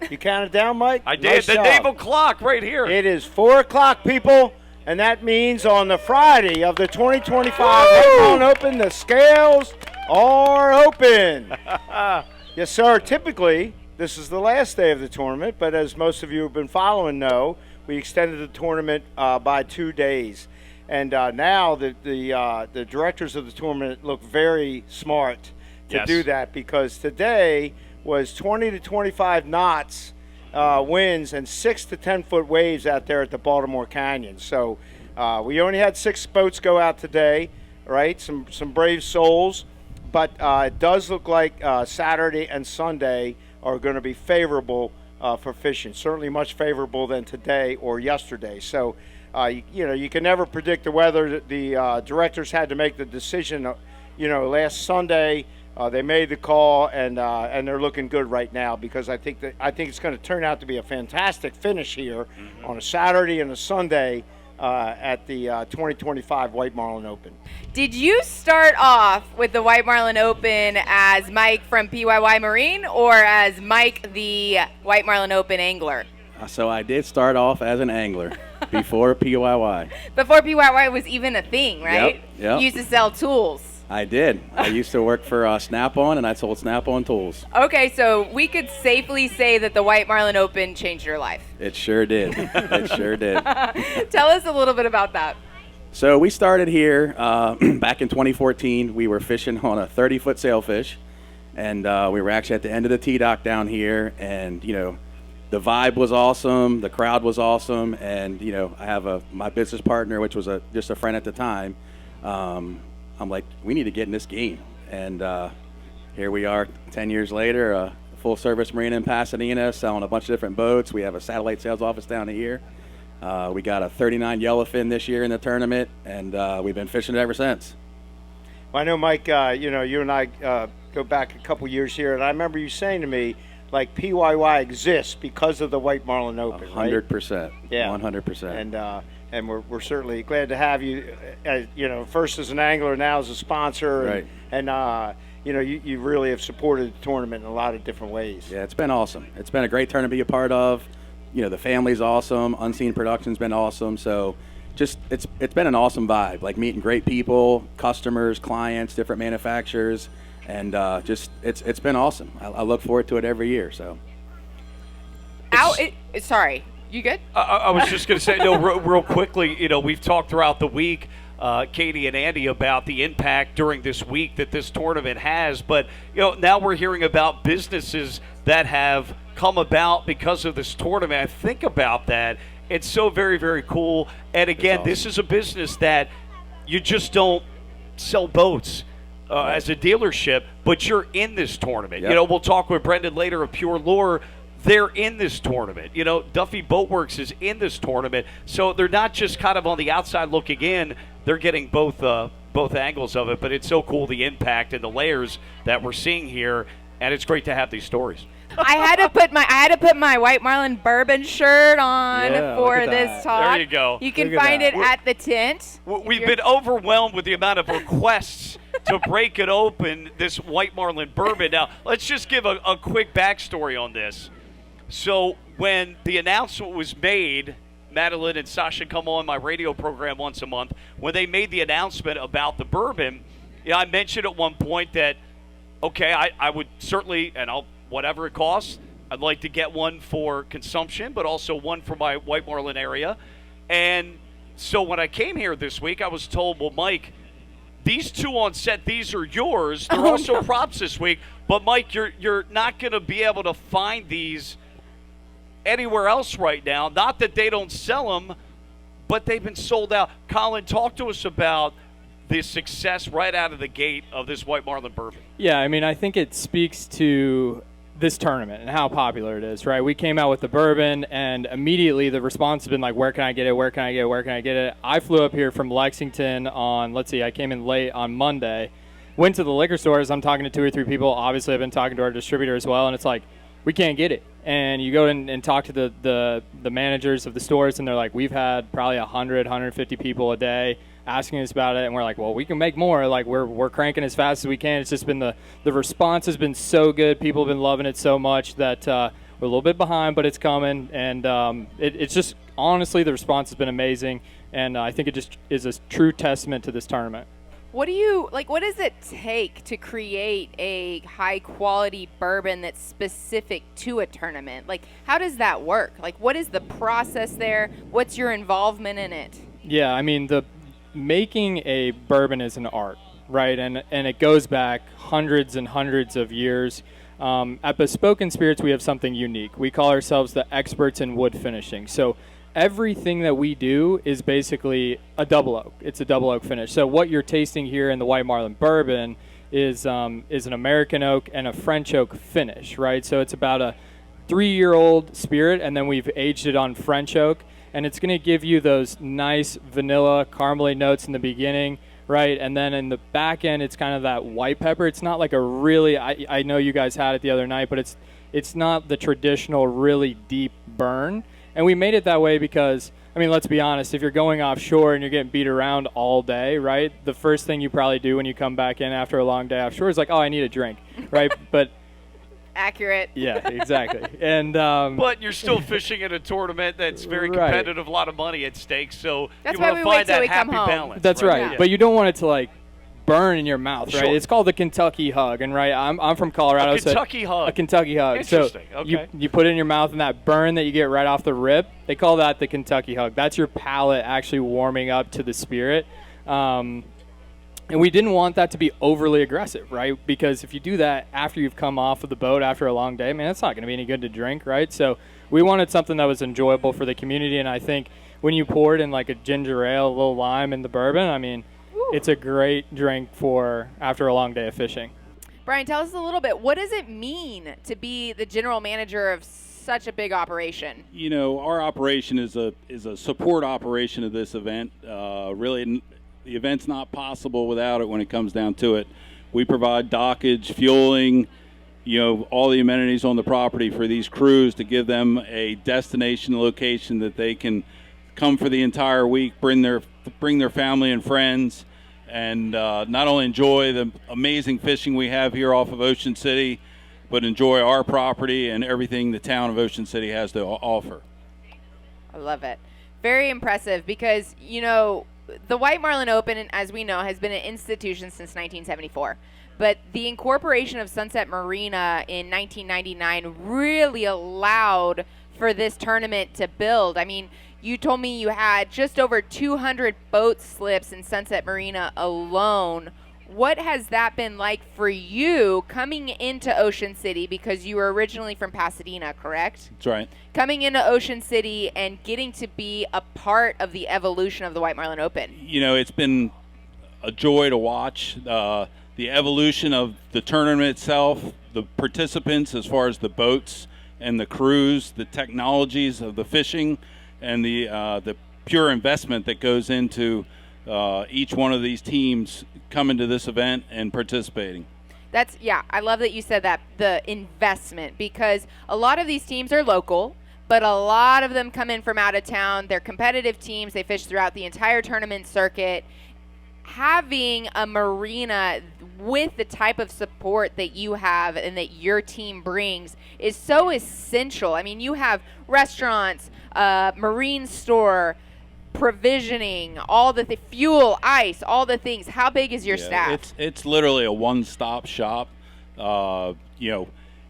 You counted down, Mike? I did. Nice The job. naval clock right here. It is 4 o'clock, people, and that means on the Friday of the 2025 White Marlin Open, the scales are open. Yes, sir. Typically, this is the last day of the tournament, but as most of you have been following know, we extended the tournament by 2 days. And now the directors of the tournament look very smart to do that, because today was 20 to 25 knots winds and 6 to 10 foot waves out there at the Baltimore Canyon. So we only had 6 boats go out today, right? Some brave souls, but it does look like Saturday and Sunday are going to be favorable for fishing. Certainly much favorable than today or yesterday. So you can never predict the weather. The directors had to make the decision, last Sunday. They made the call, and they're looking good right now, because I think it's going to turn out to be a fantastic finish here on a Saturday and a Sunday at the 2025 White Marlin Open. Did you start off with the White Marlin Open as Mike from PYY Marine, or as Mike the White Marlin Open angler? So I did start off as an angler before PYY. Before PYY was even a thing, right? Yep. You used to sell tools. I did. I used to work for Snap-on, and I sold Snap-on tools. Okay, so we could safely say that the White Marlin Open changed your life. It sure did. It sure did. Tell us a little bit about that. So we started here back in 2014. We were fishing on a 30-foot sailfish, and we were actually at the end of the T-dock down here, and, the vibe was awesome, the crowd was awesome, and, I have my business partner, which was just a friend at the time. I'm like, we need to get in this game. And here we are 10 years later, a full-service marina in Pasadena, selling a bunch of different boats. We have a satellite sales office down here. We got a 39 yellowfin this year in the tournament, and we've been fishing it ever since. Well, I know, Mike, you and I go back a couple years here, and I remember you saying to me, like, PYY exists because of the White Marlin Open, 100%. Right? Yeah. 100%. And we're certainly glad to have you, first as an angler, now as a sponsor. Right. And you really have supported the tournament in a lot of different ways. Yeah, it's been awesome. It's been a great tournament to be a part of. The family's awesome. Unscene Production's been awesome. So just it's been an awesome vibe, like meeting great people, customers, clients, different manufacturers. And it's been awesome. I look forward to it every year. So. Sorry. You good? I was just going to say, real quickly, we've talked throughout the week, Katie and Andy, about the impact during this week that this tournament has. But, now we're hearing about businesses that have come about because of this tournament. I think about that. It's so very, very cool. And, again, awesome. This is a business that you just don't sell boats as a dealership, but you're in this tournament. Yep. We'll talk with Brendan later of Pure Lure. They're in this tournament. Duffy Boatworks is in this tournament. So they're not just kind of on the outside looking in. They're getting both angles of it. But it's so cool, the impact and the layers that we're seeing here. And it's great to have these stories. I had to put my White Marlin bourbon shirt on for this talk. There you go. You can find it at the tent. We've been overwhelmed with the amount of requests to break it open, this White Marlin bourbon. Now, let's just give a quick backstory on this. So when the announcement was made, Madeline and Sasha come on my radio program once a month. When they made the announcement about the bourbon, I mentioned at one point that, okay, I would certainly, and whatever it costs, I'd like to get one for consumption, but also one for my White Marlin area. And so when I came here this week, I was told, well, Mike, these two on set, these are yours. They're also props this week. But, Mike, you're not going to be able to find these anywhere else right now. Not that they don't sell them, but they've been sold out. Colin, talk to us about the success right out of the gate of this White Marlin bourbon. Yeah, I think it speaks to this tournament and how popular it is, right? We came out with the bourbon, and immediately the response has been like, where can I get it? Where can I get it? Where can I get it? I flew up here from Lexington on, I came in late on Monday, went to the liquor stores. I'm talking to 2 or 3 people. Obviously, I've been talking to our distributor as well, and it's like, we can't get it. And you go in and talk to the managers of the stores, and they're like, we've had probably 100, 150 people a day asking us about it, and we're like, well, we can make more. Like, we're cranking as fast as we can. It's just been the response has been so good. People have been loving it so much that We're a little bit behind, but it's coming, and it's just honestly the response has been amazing, and I think it just is a true testament to this tournament. What does it take to create a high quality bourbon that's specific to a tournament? Like, how does that work? Like, what is the process there? What's your involvement in it? Yeah, I mean, making a bourbon is an art, right? And it goes back hundreds and hundreds of years. At Bespoken Spirits, we have something unique. We call ourselves the experts in wood finishing. So everything that we do is basically a double oak. It's a double oak finish. So what you're tasting here in the White Marlin bourbon is an American oak and a French oak finish, right? So it's about a 3-year-old spirit, and then we've aged it on French oak, and it's going to give you those nice vanilla caramely notes in the beginning, right? And then in the back end, it's kind of that white pepper. It's not like a really, I know you guys had it the other night, but it's not the traditional really deep burn. And we made it that way because, I mean, let's be honest, if you're going offshore and you're getting beat around all day, right, the first thing you probably do when you come back in after a long day offshore is like, oh, I need a drink, right? But Accurate. yeah, exactly. And But you're still fishing in a tournament that's very Right. competitive, a lot of money at stake, so That's you why want we to wait find till that we come happy home. balance. that's right. Yeah. But you don't want it to like burn in your mouth, right? Sure. It's called the Kentucky hug, and right, I'm from Colorado. A Kentucky hug. A Kentucky hug. So Interesting. Okay. you put it in your mouth, and that burn that you get right off the rip, they call that the Kentucky hug. That's your palate actually warming up to the spirit. And we didn't want that to be overly aggressive, right? Because if you do that after you've come off of the boat after a long day, man, it's not going to be any good to drink, right? So we wanted something that was enjoyable for the community, and I think when you pour it in like a ginger ale, a little lime in the bourbon, I mean, it's a great drink for after a long day of fishing. Brian, tell us a little bit. What does it mean to be the general manager of such a big operation? You know, our operation is a support operation of this event. Really, the event's not possible without it when it comes down to it. We provide dockage, fueling, you know, all the amenities on the property for these crews to give them a destination location that they can come for the entire week, bring their family and friends, and not only enjoy the amazing fishing we have here off of Ocean City, but enjoy our property and everything the town of Ocean City has to offer. I love it. Very impressive because, you know, the White Marlin Open, as we know, has been an institution since 1974. But the incorporation of Sunset Marina in 1999 really allowed for this tournament to build. I mean, you told me you had just over 200 boat slips in Sunset Marina alone. What has that been like for you coming into Ocean City, because you were originally from Pasadena, correct? That's right. Coming into Ocean City and getting to be a part of the evolution of the White Marlin Open. You know, it's been a joy to watch the evolution of the tournament itself, the participants as far as the boats and the crews, the technologies of the fishing, and the pure investment that goes into each one of these teams coming to this event and participating. I love that you said that, the investment, because a lot of these teams are local, but a lot of them come in from out of town. They're competitive teams. They fish throughout the entire tournament circuit. Having a marina with the type of support that you have and that your team brings is so essential. I mean, you have restaurants, marine store, provisioning, all the fuel, ice, all the things. How big is your staff? It's literally a one-stop shop. You know,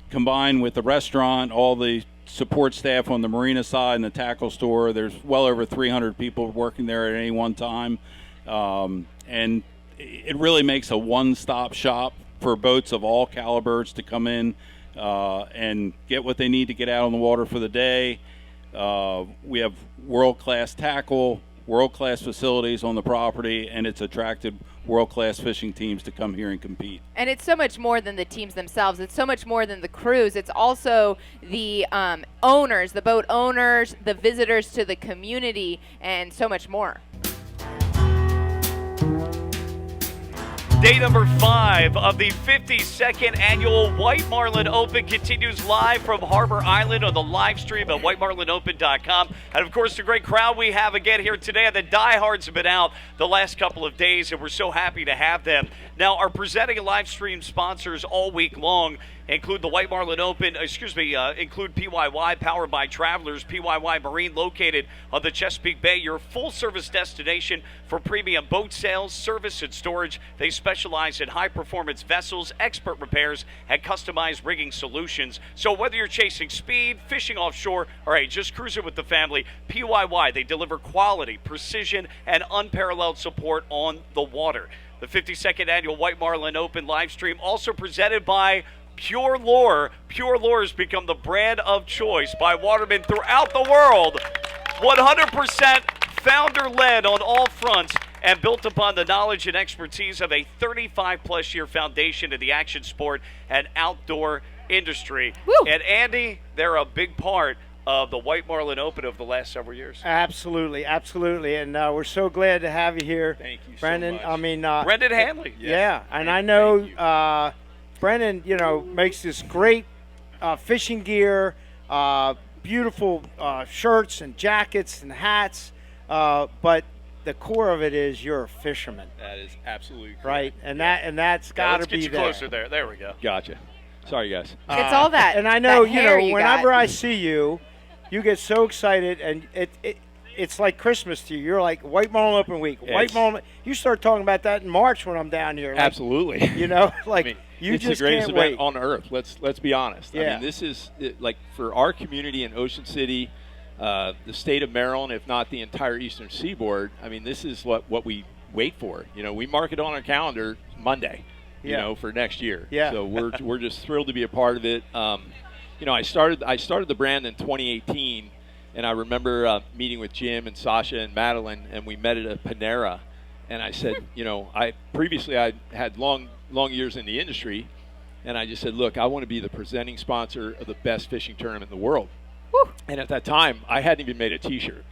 combined with the restaurant, all the support staff on the marina side and the tackle store. There's well over 300 people working there at any one time. And it really makes a one-stop shop for boats of all calibers to come in and get what they need to get out on the water for the day. We have world-class tackle, world-class facilities on the property, and it's attracted world-class fishing teams to come here and compete. And it's so much more than the teams themselves. It's so much more than the crews. It's also the owners, the boat owners, the visitors to the community, and so much more. Day number 5 of the 52nd annual White Marlin Open continues live from Harbor Island on the live stream at whitemarlinopen.com. And, of course, the great crowd we have again here today. The diehards have been out the last couple of days, and we're so happy to have them. Now, our presenting live stream sponsors all week long, include the White Marlin Open, include PYY, powered by Travelers. PYY Marine, located on the Chesapeake Bay, your full-service destination for premium boat sales, service, and storage. They specialize in high-performance vessels, expert repairs, and customized rigging solutions. So whether you're chasing speed, fishing offshore, or hey, just cruising with the family, PYY, they deliver quality, precision, and unparalleled support on the water. The 52nd Annual White Marlin Open live stream also presented by Pure Lure. Pure Lure has become the brand of choice by watermen throughout the world. 100% founder-led on all fronts and built upon the knowledge and expertise of a 35-plus year foundation in the action sport and outdoor industry. Woo. And Andy, they're a big part of the White Marlin Open over the last several years. Absolutely, absolutely. And we're so glad to have you here. Thank you so Brendan. much. I mean, Brendan Hanley. Yeah, and I know Brendan, makes this great fishing gear, beautiful shirts and jackets and hats, but the core of it is you're a fisherman, That is absolutely correct. right? And that's got to Let's be get you there. closer there. There we go. Gotcha. Sorry, guys. It's all that. And I know, that hair you whenever got. I see you, you get so excited, and it's like Christmas to you. You're like White Marlin Open Week. White Marlin. You start talking about that in March when I'm down here. Like, Absolutely. Like I mean, you it's just the greatest can't event wait. on earth. Let's be honest. I Yeah. mean, this is like for our community in Ocean City, the state of Maryland, if not the entire Eastern Seaboard. I mean, this is what we wait for. We mark it on our calendar Monday. For next year. Yeah. So we're just thrilled to be a part of it. I started the brand in 2018, and I remember meeting with Jim and Sasha and Madeline, and we met at a Panera. And I said, I had long years in the industry, and I just said, look, I want to be the presenting sponsor of the best fishing tournament in the world. Woo. And at that time, I hadn't even made a T-shirt.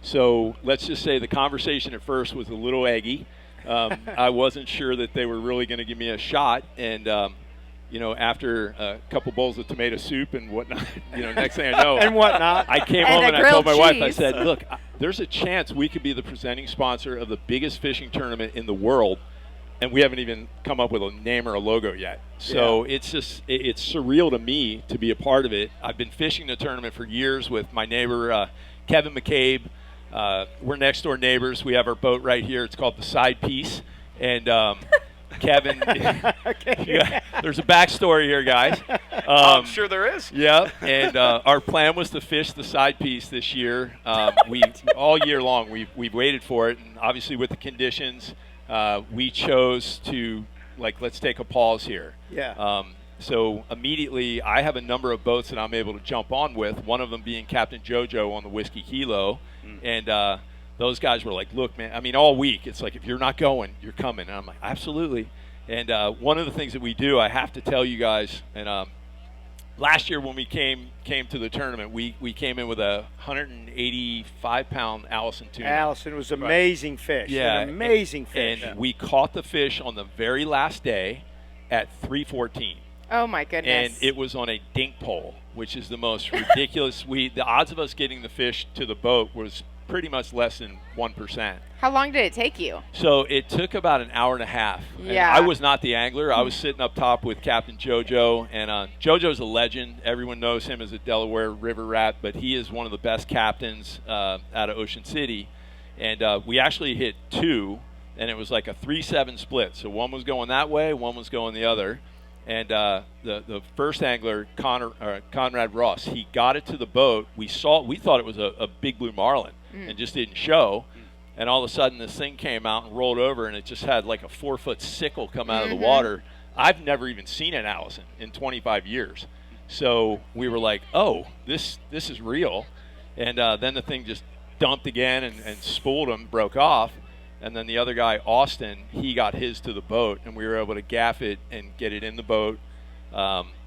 So let's just say the conversation at first was a little eggy. I wasn't sure that they were really going to give me a shot, and after a couple bowls of tomato soup and whatnot, next thing I know, and whatnot. I came And home a and I told my grilled wife, I cheese. said, look, there's a chance we could be the presenting sponsor of the biggest fishing tournament in the world, and we haven't even come up with a name or a logo yet. So it's just it's surreal to me to be a part of it. I've been fishing the tournament for years with my neighbor Kevin McCabe. We're next door neighbors. We have our boat right here. It's called the Side Piece. And Kevin, there's a backstory here, guys. I'm sure there is. Yeah, and our plan was to fish the Side Piece this year. We all year long we've waited for it, and obviously with the conditions, we chose to let's take a pause here. Yeah. So immediately, I have a number of boats that I'm able to jump on with. One of them being Captain JoJo on the Whiskey Kilo, and those guys were like, "Look, man. I mean, all week it's like if you're not going, you're coming." And I'm like, "Absolutely." And one of the things that we do, I have to tell you guys, and last year when we came to the tournament, we came in with a 185-pound Allison tuna. Allison was amazing fish. Yeah, An amazing fish. And we caught the fish on the very last day at 3:14. Oh my goodness. And it was on a dink pole, which is the most ridiculous. The odds of us getting the fish to the boat was pretty much less than 1%. How long did it take you? So it took about an hour and a half. And Yeah. I was not the angler. I was sitting up top with Captain JoJo, and JoJo's a legend. Everyone knows him as a Delaware River rat, but he is one of the best captains out of Ocean City. And we actually hit two, and it was like a 3-7 split. So one was going that way, one was going the other. And the first angler, Conrad Ross, he got it to the boat. We thought it was a big blue marlin and just didn't show. And all of a sudden, this thing came out and rolled over, and it just had like a 4-foot sickle come out of the water. I've never even seen an Allison in 25 years. So we were like, oh, this is real. And then the thing just dumped again and spooled him, broke off. And then the other guy, Austin, he got his to the boat, and we were able to gaff it and get it in the boat.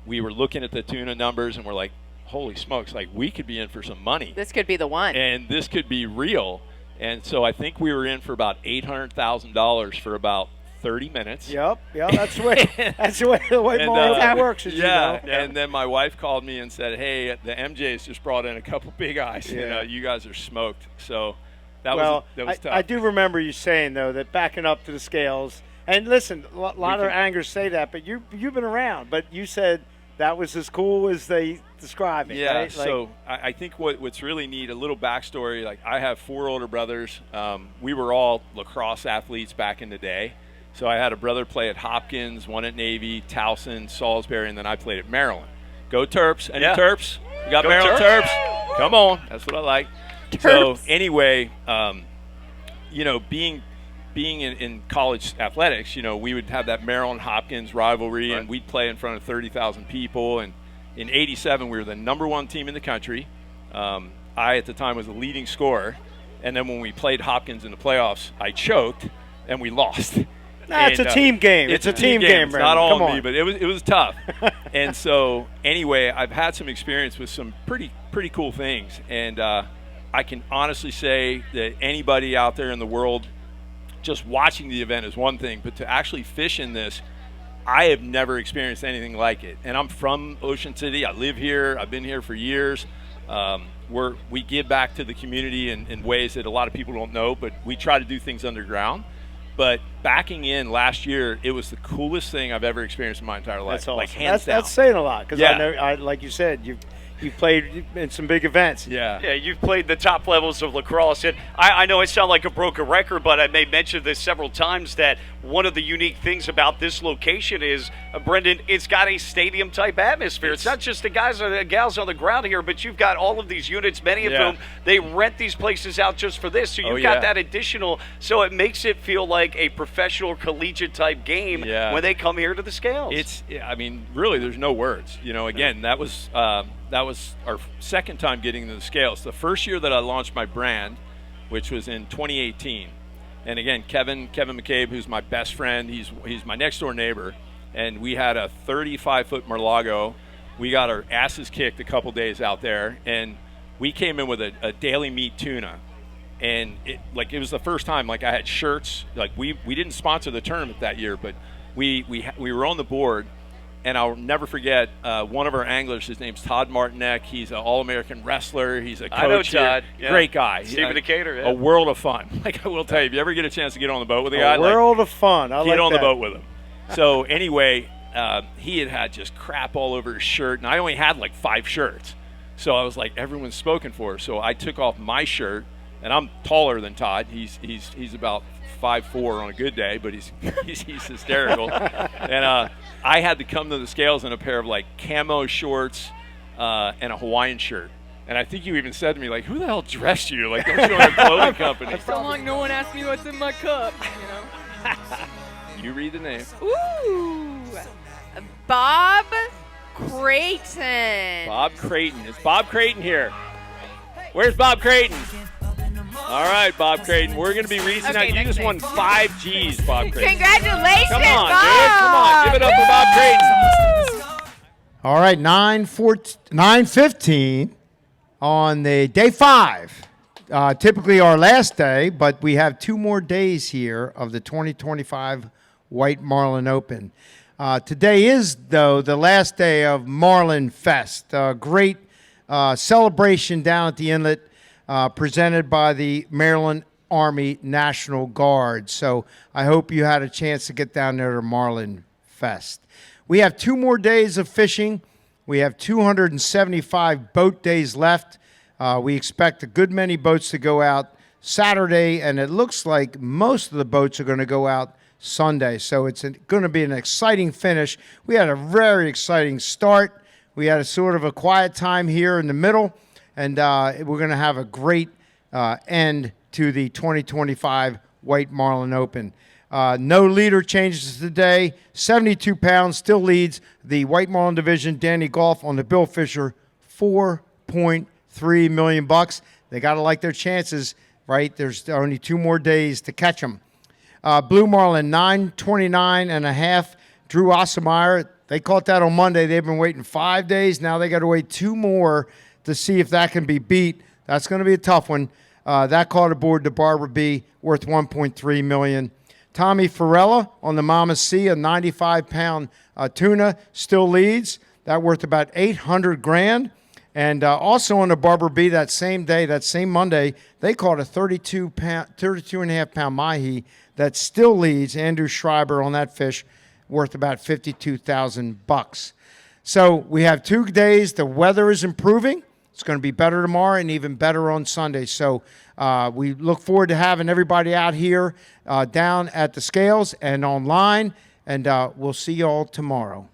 We were looking at the tuna numbers, and we're like, holy smokes, like we could be in for some money. This could be the one. And this could be real. And so I think we were in for about $800,000 for about 30 minutes. Yep. That's the way the White Marlin Open works. As you know. And then my wife called me and said, hey, the MJs just brought in a couple big eyes. Yeah. You guys are smoked. So that Well, was tough. I do remember you saying, though, that backing up to the scales, and listen, a lot of anglers say that, but you've been around, but you said that was as cool as they describe it. Yeah, right? so I think what's really neat, a little backstory, like I have 4 older brothers. We were all lacrosse athletes back in the day. So I had a brother play at Hopkins, one at Navy, Towson, Salisbury, and then I played at Maryland. Go Terps. Any Terps? You got Go Maryland Terps. Terps? Come on. That's what I like. So anyway, you know, being in college athletics, you know, we would have that Maryland Hopkins rivalry, and we'd play in front of 30,000 people. And in '87, we were the #1 team in the country. I, at the time, was the leading scorer. And then when we played Hopkins in the playoffs, I choked, and we lost. Nah, it's a team game. It's a team game, It's not all Come on me, on. but it was tough. And so, anyway, I've had some experience with some pretty cool things. And I can honestly say that anybody out there in the world, just watching the event is one thing, but to actually fish in this, I have never experienced anything like it. And I'm from Ocean City. I live here. I've been here for years. We give back to the community in ways that a lot of people don't know, but we try to do things underground. But backing in last year, it was the coolest thing I've ever experienced in my entire life. That's awesome. Like, hands down. That's saying a lot because Yeah. I know, like you said, you've played in some big events. Yeah. Yeah, you've played the top levels of lacrosse. And I know I sound like a broken record, but I may mention this several times that one of the unique things about this location is, Brendan, it's got a stadium-type atmosphere. It's not just the guys or the gals on the ground here, but you've got all of these units, many of whom they rent these places out just for this. So you've got that additional, so it makes it feel like a professional collegiate-type game when they come here to the scales. I mean, really, there's no words. You know, again, that was our second time getting to the scales. The first year that I launched my brand, which was in 2018, and again, Kevin McCabe, who's my best friend, he's my next door neighbor, and we had a 35-foot Marlago. We got our asses kicked a couple days out there, and we came in with a daily meat tuna, and it was the first time. Like, I had shirts. Like, we didn't sponsor the tournament that year, but we were on the board. And I'll never forget one of our anglers. His name's Todd Martinek. He's an All-American wrestler. He's a coach. I know here. Todd. Yeah. Great guy. Stephen Decatur. A world of fun. Like, I will tell you, if you ever get a chance to get on the boat with a guy, A world of fun. I get like on that. the boat with him. So anyway, he had just crap all over his shirt, and I only had like 5 shirts. So I was like, everyone's spoken for. So I took off my shirt, and I'm taller than Todd. He's about 5'4" on a good day, but he's hysterical. And I had to come to the scales in a pair of like camo shorts and a Hawaiian shirt. And I think you even said to me, like, who the hell dressed you? Like, don't you own a clothing company? So long no one asked me what's in my cup, you know. You read the name. Ooh, Bob Creighton. Bob Creighton. Is Bob Creighton here? Where's Bob Creighton? All right, Bob Creighton. We're going to be reaching out. You just won 5 G's, Bob Creighton. Congratulations, Come on, Bob. dude. Come on. Give it up for Bob Creighton. All right, 9:15 on the day 5. Typically our last day, but we have 2 more days here of the 2025 White Marlin Open. Today is, though, the last day of Marlin Fest. A great celebration down at the inlet presented by the Maryland Army National Guard. So I hope you had a chance to get down there to Marlin Fest. We have 2 more days of fishing. We have 275 boat days left. We expect a good many boats to go out Saturday, and it looks like most of the boats are going to go out Sunday. So it's going to be an exciting finish. We had a very exciting start. We had a sort of a quiet time here in the middle, and we're going to have a great end to the 2025 White Marlin Open. No leader changes today. 72 pounds still leads the White Marlin division. Danny Golf on the Bill Fisher, $4.3 million. They got to like their chances, right? There's only 2 more days to catch them. Blue Marlin, 929.5. Drew Ossemeyer, they caught that on Monday. They've been waiting 5 days. Now they got to wait 2 more to see if that can be beat. That's going to be a tough one. That caught aboard the Barbara B, worth $1.3 million. Tommy Farella on the Mama C, a 95-pound tuna, still leads. That worth about $800,000. And also on the Barbara B that same day, that same Monday, they caught a 32.5-pound mahi that still leads. Andrew Schreiber on that fish, worth about $52,000. So we have 2 days. The weather is improving. It's going to be better tomorrow and even better on Sunday. So we look forward to having everybody out here down at the scales and online. And we'll see you all tomorrow.